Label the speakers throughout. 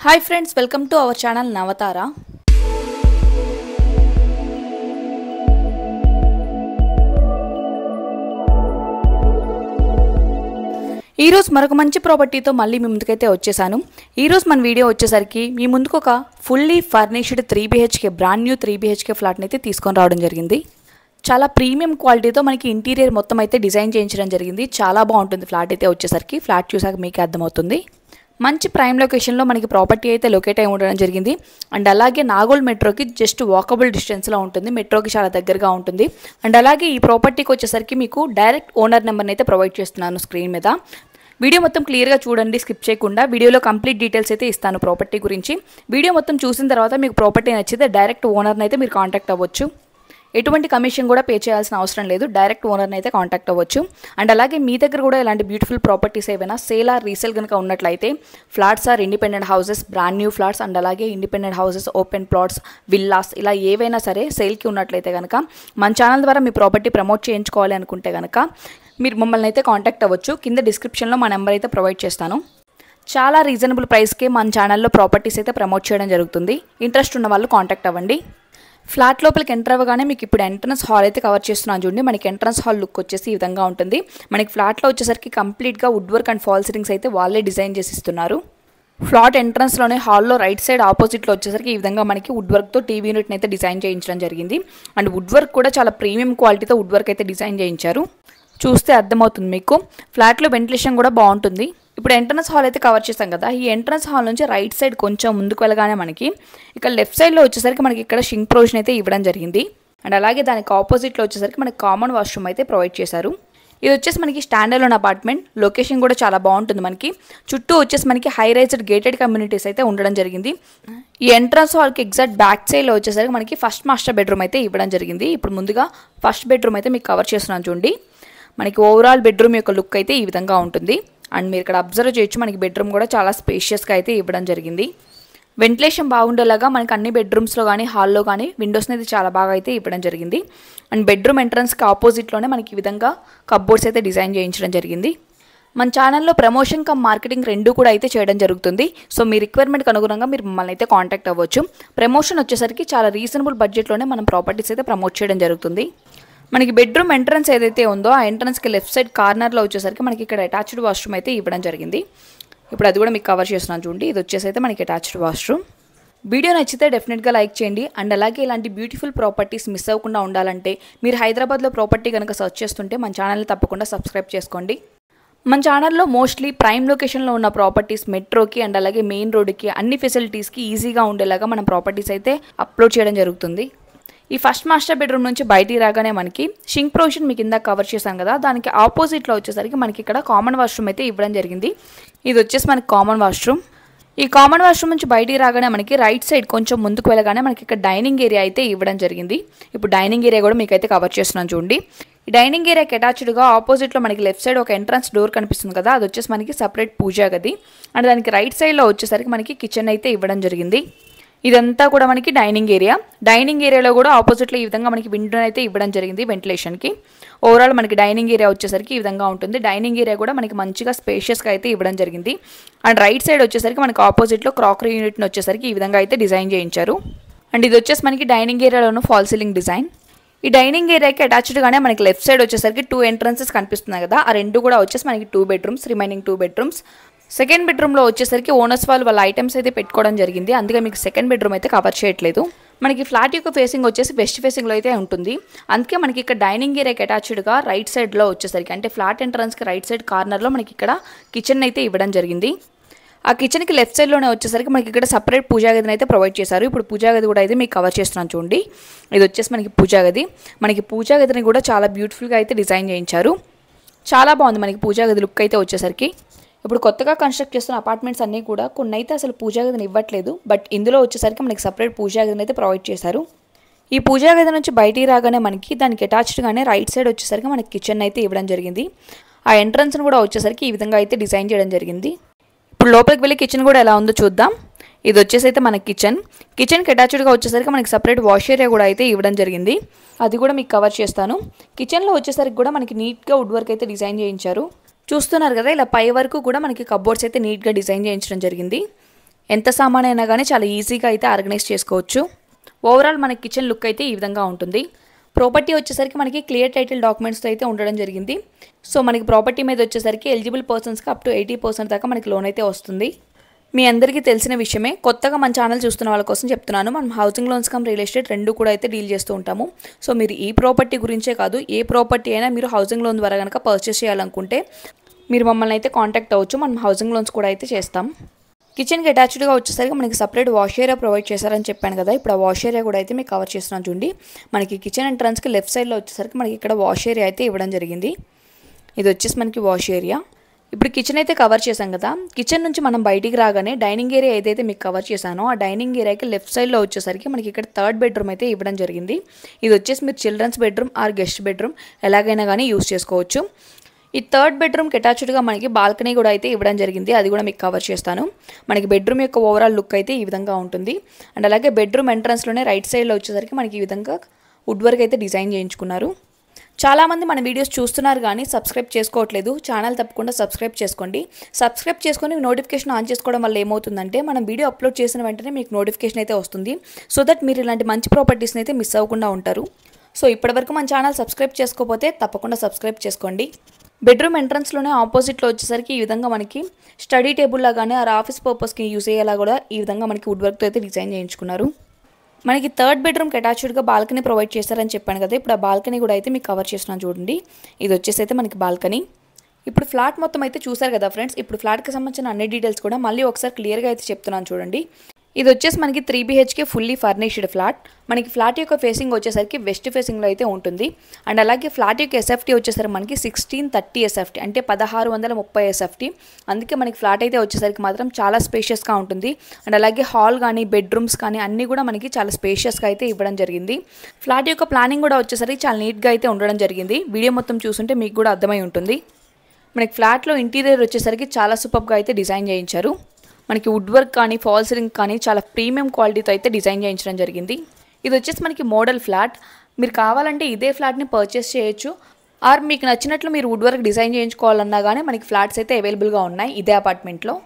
Speaker 1: Hi friends, welcome to our channel Navatara. ఈ రోజు మరొక మంచి ప్రాపర్టీతో మళ్ళీ మీ ముందుకైతే వచ్చేసాను. ఈ రోజు మన వీడియో వచ్చేసరికి మీ ముందుకు ఒక fully furnished 3 BHK brand new 3 BHK flat ని అయితే తీసుకొని రావడం జరిగింది. చాలా ప్రీమియం క్వాలిటీతో మనకి ఇంటీరియర్ మొత్తం అయితే డిజైన్ చేయించడం జరిగింది. చాలా బాగుంటుంది ఫ్లాట్ అయితే వచ్చేసరికి. ఫ్లాట్ చూసాక మీకు అర్థమవుతుంది. మంచి ప్రైమ్ లొకేషన్లో మనకి ప్రాపర్టీ అయితే లొకేట్ అయి ఉండడం జరిగింది. అండ్ అలాగే నాగోల్ మెట్రోకి జస్ట్ వాకబుల్ డిస్టెన్స్లో ఉంటుంది. మెట్రోకి చాలా దగ్గరగా ఉంటుంది. అండ్ అలాగే ఈ ప్రాపర్టీకి వచ్చేసరికి మీకు డైరెక్ట్ ఓనర్ నెంబర్ని అయితే ప్రొవైడ్ చేస్తున్నాను స్క్రీన్ మీద. వీడియో మొత్తం క్లియర్గా చూడండి, స్కిప్ చేయకుండా. వీడియోలో కంప్లీట్ డీటెయిల్స్ అయితే ఇస్తాను ప్రాపర్టీ గురించి. వీడియో మొత్తం చూసిన తర్వాత మీకు ప్రాపర్టీ నచ్చితే డైరెక్ట్ ఓనర్ని అయితే మీరు కాంటాక్ట్ అవ్వచ్చు. ఎటువంటి కమిషన్ కూడా పే చేయాల్సిన అవసరం లేదు. డైరెక్ట్ ఓనర్ని అయితే కాంటాక్ట్ అవ్వచ్చు. అండ్ అలాగే మీ దగ్గర కూడా ఇలాంటి బ్యూటిఫుల్ ప్రాపర్టీస్ ఏవైనా సేల్ ఆర్ రీసేల్ కనుక ఉన్నట్లయితే flats or independent houses, brand new flats and అలాగే independent houses, open plots, villas ఇలా ఏవైనా సరే సేల్కి ఉన్నట్లయితే కనుక మన ఛానల్ ద్వారా మీ ప్రాపర్టీ ప్రమోట్ చేయించుకోవాలి అనుకుంటే కనుక మీరు మమ్మల్ని అయితే కాంటాక్ట్ అవ్వచ్చు. కింద డిస్క్రిప్షన్లో మా నెంబర్ అయితే ప్రొవైడ్ చేస్తాను. చాలా రీజనబుల్ ప్రైస్కే మన ఛానల్లో ప్రాపర్టీస్ అయితే ప్రమోట్ చేయడం జరుగుతుంది. ఇంట్రెస్ట్ ఉన్న వాళ్ళు కాంటాక్ట్ అవ్వండి. ఫ్లాట్ లోపలికి ఎంటర్ అవ్వగానే మీకు ఇప్పుడు ఎంట్రన్స్ హాల్ అయితే కవర్ చేస్తున్నాను చూడండి. మనకి ఎంట్రన్స్ హాల్ లుక్ వచ్చేసి ఈ విధంగా ఉంటుంది. మనకి ఫ్లాట్లో వచ్చేసరికి కంప్లీట్గా wood work and fall ceilings అయితే వాళ్ళే డిజైన్ చేసి ఇస్తున్నారు. ఫ్లాట్ ఎంట్రన్స్లోనే హాల్లో రైట్ సైడ్ ఆపోజిట్లో వచ్చేసరికి ఈ విధంగా మనకి వుడ్ వర్క్తో టీవీ యూనిట్ని అయితే డిజైన్ చేయించడం జరిగింది. అండ్ వుడ్ వర్క్ కూడా చాలా ప్రీమియం క్వాలిటీతో వుడ్ వర్క్ అయితే డిజైన్ చేయించారు. చూస్తే అర్థమవుతుంది మీకు. ఫ్లాట్లో వెంటిలేషన్ కూడా బాగుంటుంది. ఇప్పుడు ఎంట్రన్స్ హాల్ అయితే కవర్ చేస్తాం కదా. ఈ ఎంట్రన్స్ హాల్ నుంచి రైట్ సైడ్ కొంచెం ముందుకు వెళ్ళగానే మనకి ఇక్కడ లెఫ్ట్ సైడ్లో వచ్చేసరికి మనకి ఇక్కడ షింక్ ప్రొవిజన్ అయితే ఇవ్వడం జరిగింది. అండ్ అలాగే దానికి ఆపోజిట్లో వచ్చేసరికి మనకి కామన్ వాష్రూమ్ అయితే ప్రొవైడ్ చేశారు. ఇది వచ్చేసి మనకి స్టాండ్ అలోన్ అపార్ట్మెంట్. లొకేషన్ కూడా చాలా బాగుంటుంది. మనకి చుట్టూ వచ్చేసి మనకి హై రైజ్డ్ గేటెడ్ కమ్యూనిటీస్ అయితే ఉండడం జరిగింది. ఈ ఎంట్రన్స్ హాల్కి ఎగ్జాక్ట్ బ్యాక్ సైడ్లో వచ్చేసరికి మనకి ఫస్ట్ మాస్టర్ బెడ్రూమ్ అయితే ఇవ్వడం జరిగింది. ఇప్పుడు ముందుగా ఫస్ట్ బెడ్రూమ్ అయితే మీకు కవర్ చేస్తున్నాను చూడండి. మనకి ఓవరాల్ బెడ్రూమ్ యొక్క లుక్ అయితే ఈ విధంగా ఉంటుంది. అండ్ మీరు ఇక్కడ అబ్జర్వ్ చేయొచ్చు, మనకి బెడ్రూమ్ కూడా చాలా స్పేషియస్గా అయితే ఇవ్వడం జరిగింది. వెంటిలేషన్ బాగుండేలాగా మనకి అన్ని బెడ్రూమ్స్లో కానీ హాల్లో కానీ విండోస్ని అయితే చాలా బాగా అయితే ఇవ్వడం జరిగింది. అండ్ బెడ్రూమ్ ఎంట్రన్స్కి ఆపోజిట్లోనే మనకి ఈ విధంగా కప్బోర్డ్స్ అయితే డిజైన్ చేయించడం జరిగింది. మన ఛానల్లో ప్రమోషన్ కమ్ మార్కెటింగ్ రెండు కూడా అయితే చేయడం జరుగుతుంది. సో మీ రిక్వైర్మెంట్కి అనుగుణంగా మీరు మమ్మల్ని అయితే కాంటాక్ట్ అవ్వచ్చు. ప్రమోషన్ వచ్చేసరికి చాలా రీజనబుల్ బడ్జెట్లోనే మనం ప్రాపర్టీస్ అయితే ప్రమోట్ చేయడం జరుగుతుంది. మనకి బెడ్రూమ్ ఎంట్రన్స్ ఏదైతే ఉందో ఆ ఎంట్రన్స్కి లెఫ్ట్ సైడ్ కార్నర్లో వచ్చేసరికి మనకి ఇక్కడ అటాచ్డ్ వాష్రూమ్ అయితే ఇవ్వడం జరిగింది. ఇప్పుడు అది కూడా మీకు కవర్ చేస్తున్నాను చూడండి. ఇది వచ్చేసి అయితే మనకి అటాచ్డ్ వాష్రూమ్. వీడియో నచ్చితే డెఫినెట్గా లైక్ చేయండి. అండ్ అలాగే ఇలాంటి బ్యూటిఫుల్ ప్రాపర్టీస్ మిస్ అవ్వకుండా ఉండాలంటే మీరు హైదరాబాద్లో ప్రాపర్టీ కనుక సర్చ్ చేస్తుంటే మన ఛానల్ని తప్పకుండా సబ్స్క్రైబ్ చేసుకోండి. మన ఛానల్లో మోస్ట్లీ ప్రైమ్ లొకేషన్లో ఉన్న ప్రాపర్టీస్ మెట్రోకి అండ్ అలాగే మెయిన్ రోడ్డుకి అన్ని ఫెసిలిటీస్కి ఈజీగా ఉండేలాగా మనం ప్రాపర్టీస్ అయితే అప్లోడ్ చేయడం జరుగుతుంది. ఈ ఫస్ట్ మాస్టర్ బెడ్రూమ్ నుంచి బయటికి రాగానే మనకి షింక్ ప్రొవిజన్ మీకు ఇందాక కవర్ చేశాం కదా, దానికి ఆపోజిట్లో వచ్చేసరికి మనకి ఇక్కడ కామన్ వాష్రూమ్ అయితే ఇవ్వడం జరిగింది. ఇది వచ్చేసి మనకి కామన్ వాష్రూమ్. ఈ కామన్ వాష్రూమ్ నుంచి బయటికి రాగానే మనకి రైట్ సైడ్ కొంచెం ముందుకు వెళ్ళగానే మనకి ఇక్కడ డైనింగ్ ఏరియా అయితే ఇవ్వడం జరిగింది. ఇప్పుడు డైనింగ్ ఏరియా కూడా మీకైతే కవర్ చేస్తున్నాను చూడండి. ఈ డైనింగ్ ఏరియాకి అటాచ్డ్గా ఆపోజిట్లో మనకి లెఫ్ట్ సైడ్ ఒక ఎంట్రన్స్ డోర్ కనిపిస్తుంది కదా, అది వచ్చేసి మనకి సపరేట్ పూజా గది. అండ్ దానికి రైట్ సైడ్లో వచ్చేసరికి మనకి కిచెన్ అయితే ఇవ్వడం జరిగింది. ఇదంతా కూడా మనకి డైనింగ్ ఏరియా. డైనింగ్ ఏరియాలో కూడా ఆపోజిట్లో ఈ విధంగా మనకి విండో అయితే ఇవ్వడం జరిగింది వెంటిలేషన్కి. ఓవరాల్ మనకి డైనింగ్ ఏరియా వచ్చేసరికి ఈ విధంగా ఉంటుంది. డైనింగ్ ఏరియా కూడా మనకి మంచిగా స్పేషియస్గా అయితే ఇవ్వడం జరిగింది. అండ్ రైట్ సైడ్ వచ్చేసరికి మనకి ఆపోజిట్లో క్రాకరీ యూనిట్ని వచ్చేసరికి ఈ విధంగా అయితే డిజైన్ చేయించారు. అండ్ ఇది వచ్చేసి మనకి డైనింగ్ ఏరియాలోనూ ఫాల్ సీలింగ్ డిజైన్. ఈ డైనింగ్ ఏరియాకి అటాచ్డ్గానే మనకి లెఫ్ట్ సైడ్ వచ్చేసరికి 2 ఎంట్రన్సెస్ కనిపిస్తున్నాయి కదా, ఆ రెండు కూడా వచ్చేసి మనకి 2 బెడ్రూమ్స్, రిమైనింగ్ 2 బెడ్రూమ్స్. సెకండ్ బెడ్రూమ్లో వచ్చేసరికి ఓనర్స్ వాళ్ళ ఐటమ్స్ అయితే పెట్టుకోవడం జరిగింది. అందుకే మీకు సెకండ్ బెడ్రూమ్ అయితే కవర్ చేయట్లేదు. మనకి ఫ్లాట్ యొక్క ఫేసింగ్ వచ్చేసి వెస్ట్ ఫేసింగ్లో అయితే ఉంటుంది. అందుకే మనకి ఇక్కడ డైనింగ్ ఏరియాకి అటాచ్డ్గా రైట్ సైడ్లో వచ్చేసరికి అంటే ఫ్లాట్ ఎంట్రన్స్కి రైట్ సైడ్ కార్నర్లో మనకి ఇక్కడ కిచెన్ అయితే ఇవ్వడం జరిగింది. ఆ కిచెన్కి లెఫ్ట్ సైడ్లోనే వచ్చేసరికి మనకి ఇక్కడ సపరేట్ పూజా గదిని అయితే ప్రొవైడ్ చేశారు. ఇప్పుడు పూజా గది కూడా అయితే మీకు కవర్ చేస్తున్నాను చూడండి. ఇది వచ్చేసి మనకి పూజా గది. మనకి పూజా గదిని కూడా చాలా బ్యూటిఫుల్గా అయితే డిజైన్ చేయించారు. చాలా బాగుంది మనకి పూజా గది లుక్ అయితే వచ్చేసరికి. ఇప్పుడు కొత్తగా కన్స్ట్రక్ట్ చేస్తున్న అపార్ట్మెంట్స్ అన్నీ కూడా కొన్ని అయితే అసలు పూజా గదిని ఇవ్వట్లేదు. బట్ ఇందులో వచ్చేసరికి మనకి సపరేట్ పూజా గదిని అయితే ప్రొవైడ్ చేశారు. ఈ పూజా గది నుంచి బయటికి రాగానే మనకి దానికి అటాచ్డ్గానే రైట్ సైడ్ వచ్చేసరికి మనకి కిచెన్ అయితే ఇవ్వడం జరిగింది. ఆ ఎంట్రన్స్ని కూడా వచ్చేసరికి ఈ విధంగా అయితే డిజైన్ చేయడం జరిగింది. ఇప్పుడు లోపలికి వెళ్ళి కిచెన్ కూడా ఎలా ఉందో చూద్దాం. ఇది వచ్చేసి అయితే మన కిచెన్కి అటాచ్డ్గా వచ్చేసరికి మనకి సపరేట్ వాష్ ఏరియా కూడా అయితే ఇవ్వడం జరిగింది. అది కూడా మీకు కవర్ చేస్తాను. కిచెన్లో వచ్చేసరికి కూడా మనకి నీట్గా వుడ్ వర్క్ అయితే డిజైన్ చేయించారు. చూస్తున్నారు కదా, ఇలా పై వరకు కూడా మనకి కప్బోర్డ్స్ అయితే నీట్గా డిజైన్ చేయించడం జరిగింది. ఎంత సామాన్ అయినా కానీ చాలా ఈజీగా అయితే ఆర్గనైజ్ చేసుకోవచ్చు. ఓవరాల్ మన కిచెన్ లుక్ అయితే ఈ విధంగా ఉంటుంది. ప్రాపర్టీ వచ్చేసరికి మనకి క్లియర్ టైటిల్ డాక్యుమెంట్స్తో అయితే ఉండడం జరిగింది. సో మనకి ప్రాపర్టీ మీద వచ్చేసరికి ఎలిజిబుల్ పర్సన్స్కి అప్ టు 80% దాకా మనకి లోన్ అయితే వస్తుంది. మీ అందరికీ తెలిసిన విషయమే, కొత్తగా మన ఛానల్ చూస్తున్న వాళ్ళ కోసం చెప్తున్నాను. మనం housing loans come real estate రెండు కూడా అయితే డీల్ చేస్తూ ఉంటాము. సో మీరు ఈ ప్రాపర్టీ గురించే కాదు, ఏ ప్రాపర్టీ అయినా మీరు హౌసింగ్ లోన్ ద్వారా కనుక పర్చేస్ చేయాలనుకుంటే మీరు మమ్మల్ని అయితే కాంటాక్ట్ అవ్వచ్చు. మనం హౌసింగ్ లోన్స్ కూడా అయితే చేస్తాం. కిచెన్కి అటాచ్డ్గా వచ్చేసరికి మనకి సపరేట్ వాష్ ఏరియా ప్రొవైడ్ చేశారని చెప్పాను కదా. ఇప్పుడు ఆ వాష్ ఏరియా కూడా అయితే మీకు కవర్ చేస్తున్నాను చూడండి. మనకి కిచెన్ ఎంట్రన్స్కి లెఫ్ట్ సైడ్లో వచ్చేసరికి మనకి ఇక్కడ వాష్ ఏరియా అయితే ఇవ్వడం జరిగింది. ఇది వచ్చేసి మనకి వాష్ ఏరియా. ఇప్పుడు కిచెన్ అయితే కవర్ చేశాం కదా. కిచెన్ నుంచి మనం బయటికి రాగానే డైనింగ్ ఏరియా ఏదైతే మీకు కవర్ చేశానో ఆ డైనింగ్ ఏరియాకి లెఫ్ట్ సైడ్లో వచ్చేసరికి మనకి ఇక్కడ థర్డ్ బెడ్రూమ్ అయితే ఇవ్వడం జరిగింది. ఇది వచ్చేసి మీరు children's bedroom or guest bedroom ఎలాగైనా కానీ యూస్ చేసుకోవచ్చు. ఈ థర్డ్ బెడ్రూమ్కి అటాచ్డ్గా మనకి బాల్కనీ కూడా అయితే ఇవ్వడం జరిగింది. అది కూడా మీకు కవర్ చేస్తాను. మనకి బెడ్రూమ్ యొక్క ఓవరాల్ లుక్ అయితే ఈ విధంగా ఉంటుంది. అండ్ అలాగే బెడ్రూమ్ ఎంట్రన్స్లోనే రైట్ సైడ్లో వచ్చేసరికి మనకి ఈ విధంగా వుడ్ వర్క్ అయితే డిజైన్ చేయించుకున్నారు. చాలామంది మన వీడియోస్ చూస్తున్నారు కానీ సబ్స్క్రైబ్ చేసుకోవట్లేదు. ఛానల్ తప్పకుండా సబ్స్క్రైబ్ చేసుకోండి. సబ్స్క్రైబ్ చేసుకొని నోటిఫికేషన్ ఆన్ చేసుకోవడం వల్ల ఏమవుతుందంటే మనం వీడియో అప్లోడ్ చేసిన వెంటనే మీకు నోటిఫికేషన్ అయితే వస్తుంది. సో దట్ మీరు ఇలాంటి మంచి ప్రాపర్టీస్ని అయితే మిస్ అవ్వకుండా ఉంటారు. సో ఇప్పటివరకు మన ఛానల్ సబ్స్క్రైబ్ చేసుకోకపోతే తప్పకుండా సబ్స్క్రైబ్ చేసుకోండి. బెడ్రూమ్ ఎంట్రన్స్లోనే ఆపోజిట్లో వచ్చేసరికి ఈ విధంగా మనకి స్టడీ టేబుల్ లాగానే ఆ ఆఫీస్ పర్పస్కి యూజ్ అయ్యేలా కూడా ఈ విధంగా మనకి వుడ్ వర్క్తో అయితే డిజైన్ చేయించుకున్నారు. మనకి థర్డ్ బెడ్రూమ్కి అటాచ్డ్గా బాల్కనీ ప్రొవైడ్ చేశారని చెప్పాను కదా. ఇప్పుడు ఆ బాల్కనీ కూడా అయితే మీకు కవర్ చేస్తున్నాను చూడండి. ఇది వచ్చేసి అయితే మనకి బాల్కనీ. ఇప్పుడు ఫ్లాట్ మొత్తం అయితే చూసారు కదా ఫ్రెండ్స్. ఇప్పుడు ఫ్లాట్కి సంబంధించిన అన్ని డీటెయిల్స్ కూడా మళ్ళీ ఒకసారి క్లియర్గా అయితే చెప్తున్నాను చూడండి. ఇది వచ్చేసి మనకి 3 BHK ఫుల్లీ ఫర్నిష్డ్ ఫ్లాట్. మనకి ఫ్లాట్ యొక్క ఫేసింగ్ వచ్చేసరికి వెస్ట్ ఫేసింగ్లో అయితే ఉంటుంది. అండ్ అలాగే ఫ్లాట్ యొక్క SFT వచ్చేసరికి మనకి 1630 SFT అంటే 1630 SFT. అందుకే మనకి ఫ్లాట్ అయితే వచ్చేసరికి మాత్రం చాలా స్పేషియస్గా ఉంటుంది. అండ్ అలాగే హాల్ కానీ బెడ్రూమ్స్ కానీ అన్నీ కూడా మనకి చాలా స్పేషియస్గా అయితే ఇవ్వడం జరిగింది. ఫ్లాట్ యొక్క ప్లానింగ్ కూడా వచ్చేసరికి చాలా నీట్గా అయితే ఉండడం జరిగింది. వీడియో మొత్తం చూస్తుంటే మీకు కూడా అర్థమై ఉంటుంది. మనకి ఫ్లాట్లో ఇంటీరియర్ వచ్చేసరికి చాలా సూపర్గా అయితే డిజైన్ చేయించారు. మనకి వుడ్ వర్క్ కానీ ఫాల్ సీలింగ్ కానీ చాలా ప్రీమియం క్వాలిటీతో అయితే డిజైన్ చేయించడం జరిగింది. ఇది వచ్చేసి మనకి మోడల్ ఫ్లాట్. మీరు కావాలంటే ఇదే ఫ్లాట్ని పర్చేస్ చేయొచ్చు. ఆర్ మీకు నచ్చినట్లు మీరు వుడ్ వర్క్ డిజైన్ చేయించుకోవాలన్నా కానీ మనకి ఫ్లాట్స్ అయితే అవైలబుల్గా ఉన్నాయి ఇదే అపార్ట్మెంట్లో.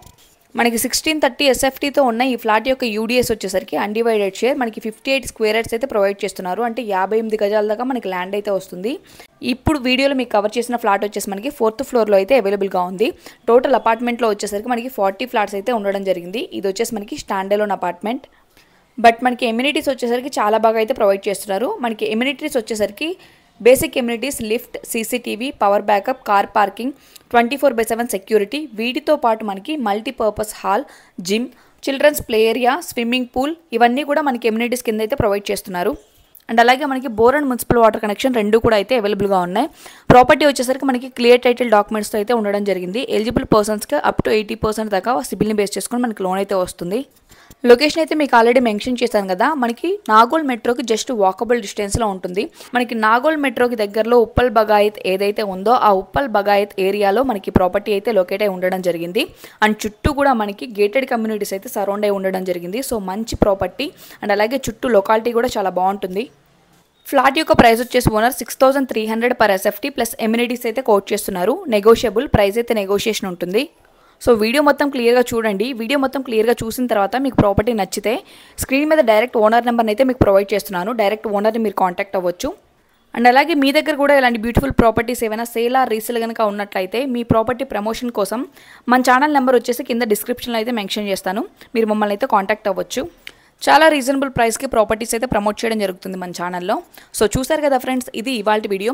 Speaker 1: మనకి 1630 SFTతో ఉన్న ఈ ఫ్లాట్ యొక్క UDS వచ్చేసరికి అన్డివైడెడ్ షేర్ మనకి 58 స్క్వేర్ యార్డ్స్ అయితే ప్రొవైడ్ చేస్తున్నారు. అంటే 58 గజాల దాకా మనకి ల్యాండ్ అయితే వస్తుంది. ఇప్పుడు వీడియోలో మీకు కవర్ చేసిన ఫ్లాట్ వచ్చేసి మనకి 4th ఫ్లోర్లో అయితే అవైలబుల్గా ఉంది. టోటల్ అపార్ట్మెంట్లో వచ్చేసరికి మనకి 40 ఫ్లాట్స్ అయితే ఉండడం జరిగింది. ఇది వచ్చేసి మనకి స్టాండ్ అలోన్ అపార్ట్మెంట్. బట్ మనకి ఎమ్యూనిటీస్ వచ్చేసరికి చాలా బాగా అయితే ప్రొవైడ్ చేస్తున్నారు. మనకి ఎమ్యూనిటీస్ వచ్చేసరికి basic amenities lift, CCTV, power backup, car parking, 24/7 security, వీటితో పాటు మనకి multipurpose hall, gym, children's play area, swimming pool ఇవన్నీ కూడా మనకి ఎమ్యూనిటీస్ కింద అయితే ప్రొవైడ్ చేస్తున్నారు. అండ్ అలాగే మనకి bore and municipal water connection రెండు కూడా అయితే అవైలబుల్గా ఉన్నాయి. ప్రాపర్టీ వచ్చేసరికి మనకి క్లియర్ టైటిల్ డాక్యుమెంట్స్తో అయితే ఉండడం జరిగింది. ఎలిజిబుల్ పర్సన్స్కి అప్ టు 80% దాకా సిబిల్ని బేస్ చేసుకొని మనకి లోన్ అయితే వస్తుంది. లొకేషన్ అయితే మీకు ఆల్రెడీ మెన్షన్ చేశాను కదా. మనకి నాగోల్ మెట్రోకి జస్ట్ వాకబుల్ డిస్టెన్స్లో ఉంటుంది. మనకి నాగోల్ మెట్రోకి దగ్గరలో ఉప్పల్ బగాయత్ ఏదైతే ఉందో ఆ ఉప్పల్ బగాయత్ ఏరియాలో మనకి ప్రాపర్టీ అయితే లొకేట్ అయి ఉండడం జరిగింది. అండ్ చుట్టూ కూడా మనకి గేటెడ్ కమ్యూనిటీస్ అయితే సరౌండ్ అయి ఉండడం జరిగింది. సో మంచి ప్రాపర్టీ. అండ్ అలాగే చుట్టూ లొకాలిటీ కూడా చాలా బాగుంటుంది. ఫ్లాట్ యొక్క ప్రైస్ వచ్చేసి owner 6300 per SFT plus amenities అయితే కోట్ చేస్తున్నారు. నెగోషియబుల్ ప్రైస్ అయితే నెగోషియేషన్ ఉంటుంది. సో వీడియో మొత్తం క్లియర్గా చూడండి. వీడియో మొత్తం క్లియర్గా చూసిన తర్వాత మీకు ప్రాపర్టీ నచ్చితే స్క్రీన్ మీద డైరెక్ట్ ఓనర్ నెంబర్ని అయితే మీకు ప్రొవైడ్ చేస్తున్నాను. డైరెక్ట్ ఓనర్ని మీరు కాంటాక్ట్ అవ్వచ్చు. అండ్ అలాగే మీ దగ్గర కూడా ఇలాంటి బ్యూటిఫుల్ ప్రాపర్టీస్ ఏమైనా సేల్ ఆర్ రీసేల్ కనుక ఉన్నట్లయితే మీ ప్రాపర్టీ ప్రమోషన్ కోసం మన ఛానల్ నెంబర్ వచ్చేసి కింద డిస్క్రిప్షన్లో అయితే మెన్షన్ చేస్తాను. మీరు మమ్మల్ని అయితే కాంటాక్ట్ అవ్వచ్చు. చాలా రీజనబుల్ ప్రైస్కి ప్రాపర్టీస్ అయితే ప్రమోట్ చేయడం జరుగుతుంది మన ఛానల్లో. సో చూసారు కదా ఫ్రెండ్స్, ఇది ఇవాల్టి వీడియో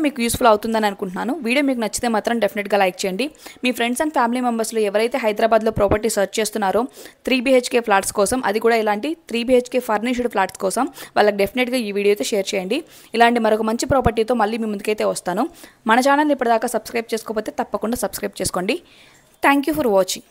Speaker 1: మీకు యూస్ఫుల్ అవుతుందని అనుకుంటున్నాను. వీడియో మీకు నచ్చితే మాత్రం డెఫినెట్గా లైక్ చేయండి. మీ ఫ్రెండ్స్ అండ్ ఫ్యామిలీ మెంబర్స్లో ఎవరైతే హైదరాబాద్లో ప్రాపర్టీ సర్చ్ చేస్తున్నారో 3 BHK ఫ్లాట్స్ కోసం, అది కూడా ఇలాంటి 3 BHK ఫర్నిష్డ్ ఫ్లాట్స్ కోసం వాళ్ళకి డెఫినెట్గా ఈ వీడియో అయితే షేర్ చేయండి. ఇలాంటి మరొక మంచి ప్రాపర్టీతో మళ్ళీ మీ ముందుకైతే వస్తాను. మన ఛానల్ ఇప్పటిదాకా సబ్స్క్రైబ్ చేసుకోకపోతే తప్పకుండా సబ్స్క్రైబ్ చేసుకోండి. Thank you for watching.